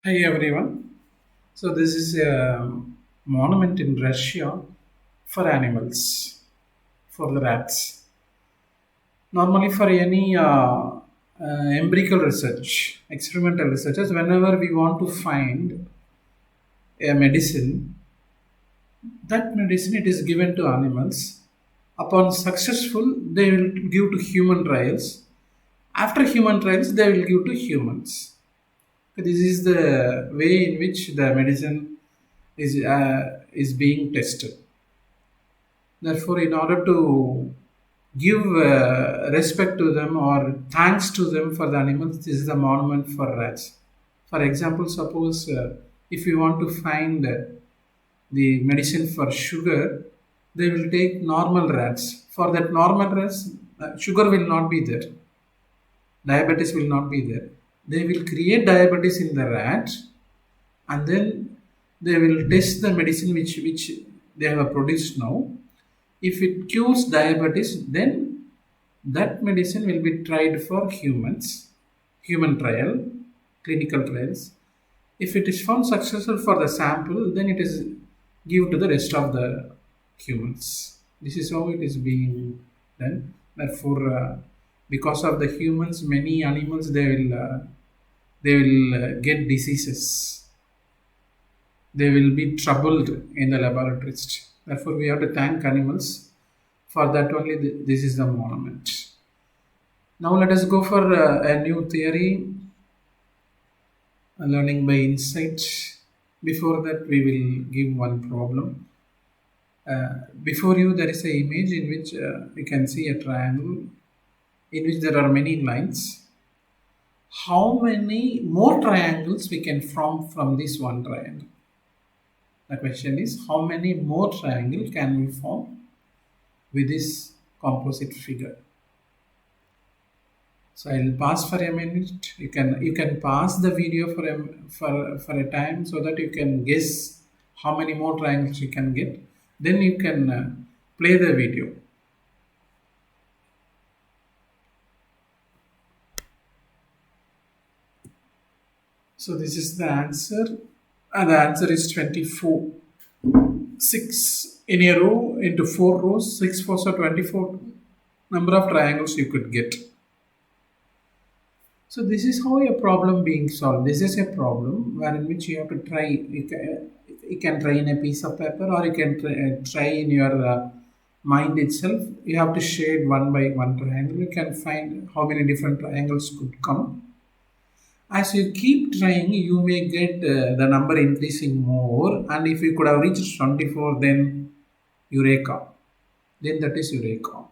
Hi everyone. So this is a monument in Russia for animals, for the rats. Normally, for any empirical research, experimental researchers, whenever we want to find a medicine, that medicine it is given to animals. Upon successful, they will give to human trials. After human trials, they will give to humans. This is the way in which the medicine is being tested. Therefore, in order to give respect to them or thanks to them for the animals, this is a monument for rats. For example, suppose if you want to find the medicine for sugar, they will take normal rats. For that normal rats, sugar will not be there, diabetes will not be there. They will create diabetes in the rat, and then they will test the medicine which they have produced now. If it cures diabetes, then that medicine will be tried for humans, human trial, clinical trials. If it is found successful for the sample, then it is given to the rest of the humans. This is how it is being done. Therefore, because of the humans, many animals they will get diseases. They will be troubled in the laboratories. Therefore, we have to thank animals. For that only, this is the monument. Now, let us go for a new theory, learning by insight. Before that, we will give one problem. Before you, there is an image in which you can see a triangle in which there are many lines. How many more triangles we can form from this one triangle? The question is, how many more triangles can we form with this composite figure? So I'll pause for a minute. You can pause the video for a time so that you can guess how many more triangles you can get. Then you can play the video. So this is the answer, and the answer is 24. 6 in a row into 4 rows, 6 fours are 24 number of triangles you could get. So this is how a problem being solved. This is a problem where in which you have to try. You can try in a piece of paper, or you can try in your mind itself. You have to shade one by one triangle. You can find how many different triangles could come. As you keep trying, you may get the number increasing more. And if you could have reached 24, then eureka. Then that is eureka.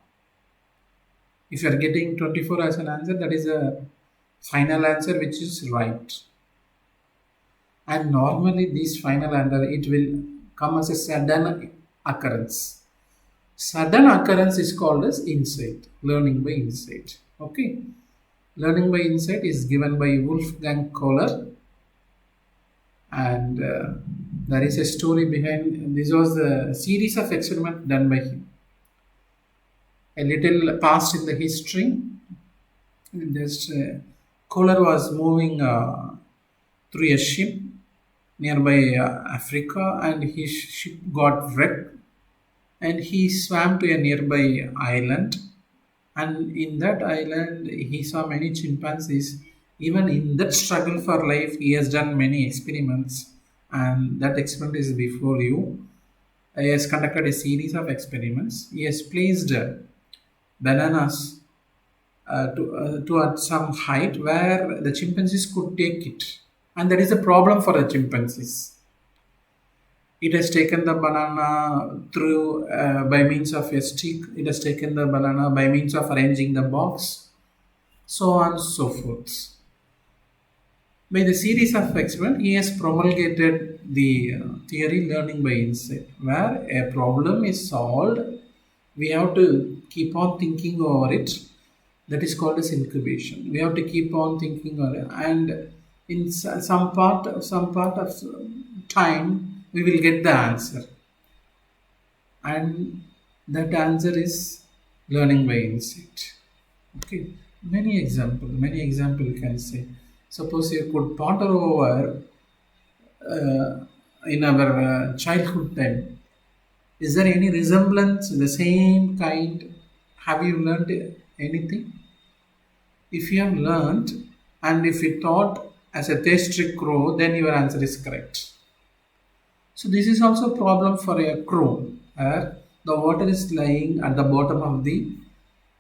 If you are getting 24 as an answer, that is a final answer which is right. And normally this final answer it will come as a sudden occurrence. Sudden occurrence is called as insight, learning by insight. Okay. Learning by insight is given by Wolfgang Kohler, and there is a story behind. This was a series of experiments done by him. A little past in the history, just Kohler was moving through a ship nearby Africa, and his ship got wrecked, and he swam to a nearby island. And in that island, he saw many chimpanzees. Even in that struggle for life, he has done many experiments, and that experiment is before you. He has conducted a series of experiments. He has placed bananas to at some height where the chimpanzees could take it, and that is a problem for the chimpanzees. It has taken the banana through by means of a stick. It has taken the banana by means of arranging the box, so on and so forth. By the series of experiments, he has promulgated the theory learning by insight, where a problem is solved. We have to keep on thinking over it. That is called as incubation. We have to keep on thinking over it, and in some part of time, we will get the answer, and that answer is learning by insight. Okay, many example you can say. Suppose you could ponder over uh, in our childhood time. Is there any resemblance, the same kind? Have you learned anything? If you have learned and if you thought as a taste crow, then your answer is correct. So this is also a problem for a crow, where the water is lying at the bottom of the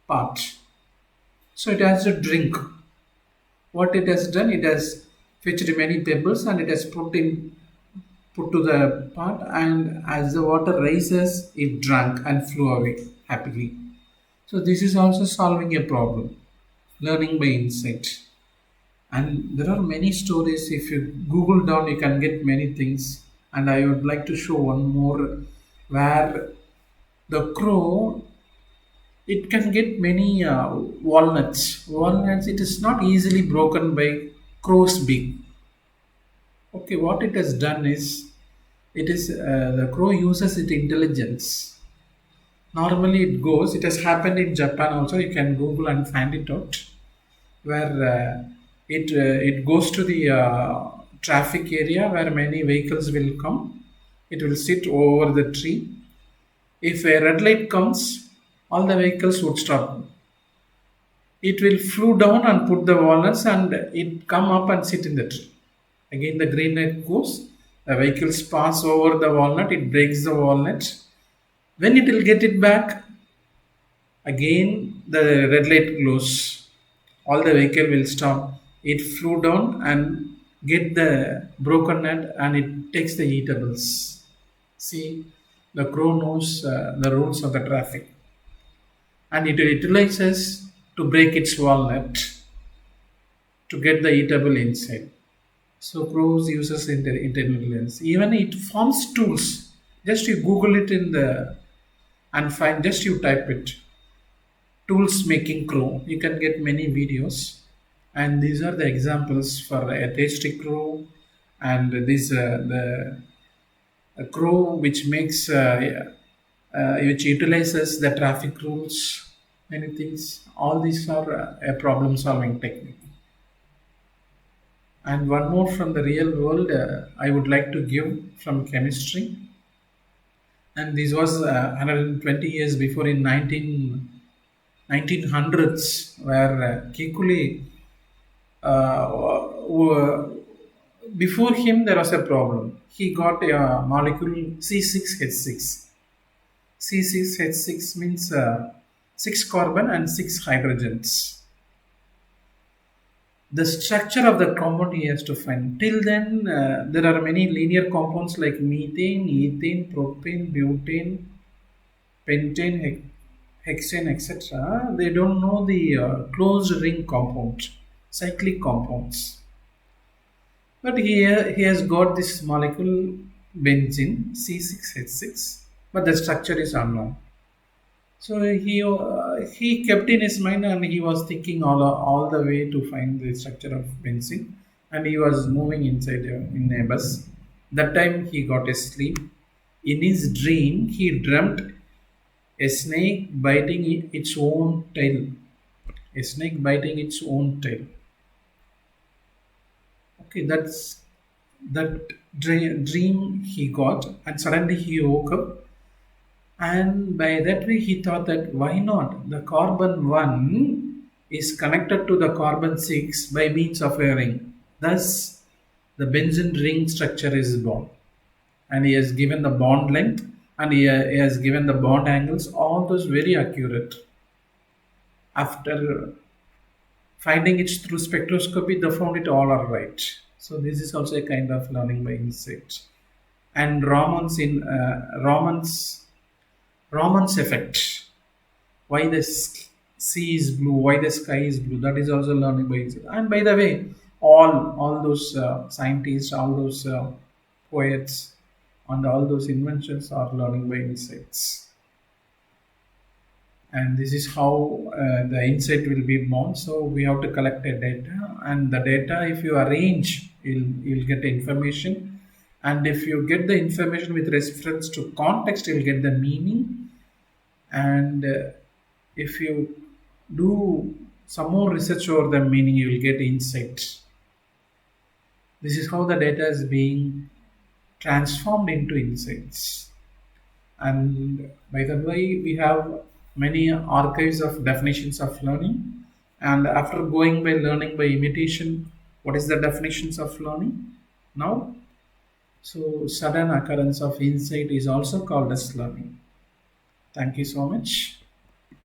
pot. So it has to drink. What it has done, it has fetched many pebbles and it has put to the pot, and as the water rises, it drank and flew away happily. So this is also solving a problem, learning by insight. And there are many stories. If you Google down, you can get many things. And I would like to show one more where the crow, it can get many walnuts. Walnuts, it is not easily broken by crow's beak. Okay, what it has done is, it is the crow uses its intelligence. Normally, it goes. It has happened in Japan also. You can Google and find it out. Where it goes to the traffic area where many vehicles will come. It will sit over the tree. If a red light comes, all the vehicles would stop. It will flew down and put the walnuts, and it come up and sit in the tree. Again, the green light goes. The vehicles pass over the walnut. It breaks the walnut. When it will get it back, again the red light glows. All the vehicle will stop. It flew down and get the broken nut, and it takes the eatables. See, the crow knows the rules of the traffic, and it utilizes to break its walnut to get the eatable inside. So crows uses intelligence. Even it forms tools. Just you Google it in the and find. Just you type it. Tools making crow. You can get many videos, and these are the examples for a tasty crow, and this the a crow which makes which utilizes the traffic rules. Many things. All these are a problem solving technique. And one more from the real world, I would like to give from chemistry. And this was 120 years before, in 1900s, where Kekule, before him there was a problem. He got a molecule C6H6. C6H6 means 6 carbon and 6 hydrogens. The structure of the compound he has to find. Till then, there are many linear compounds like methane, ethane, propane, butane, pentane, hexane, etc. They don't know the closed ring compound, cyclic compounds. But he has got this molecule benzene C6H6, but the structure is unknown. So he kept in his mind, and he was thinking all the way to find the structure of benzene, and he was moving inside in a bus. That time he got a sleep. In his dream, he dreamt a snake biting its own tail. A snake biting its own tail. Okay, that's that dream he got, and suddenly he woke up. And by that way, he thought that why not? The carbon 1 is connected to the carbon 6 by means of a ring. Thus, the benzene ring structure is born. And he has given the bond length, and he has given the bond angles, all those very accurate. After finding it through spectroscopy, they found it all are right. So, this is also a kind of learning by insight. And Raman's effect. Why the sea is blue, why the sky is blue. That is also learning by insight. And by the way, all those scientists, all those poets, and all those inventions are learning by insights. And this is how the insight will be born. So we have to collect the data, and the data, if you arrange, you'll get the information. And if you get the information with reference to context, you'll get the meaning. And if you do some more research over the meaning, you will get insight. This is how the data is being transformed into insights. And by the way, we have many archives of definitions of learning. And after going by learning by imitation, what is the definitions of learning? Now, so sudden occurrence of insight is also called as learning. Thank you so much.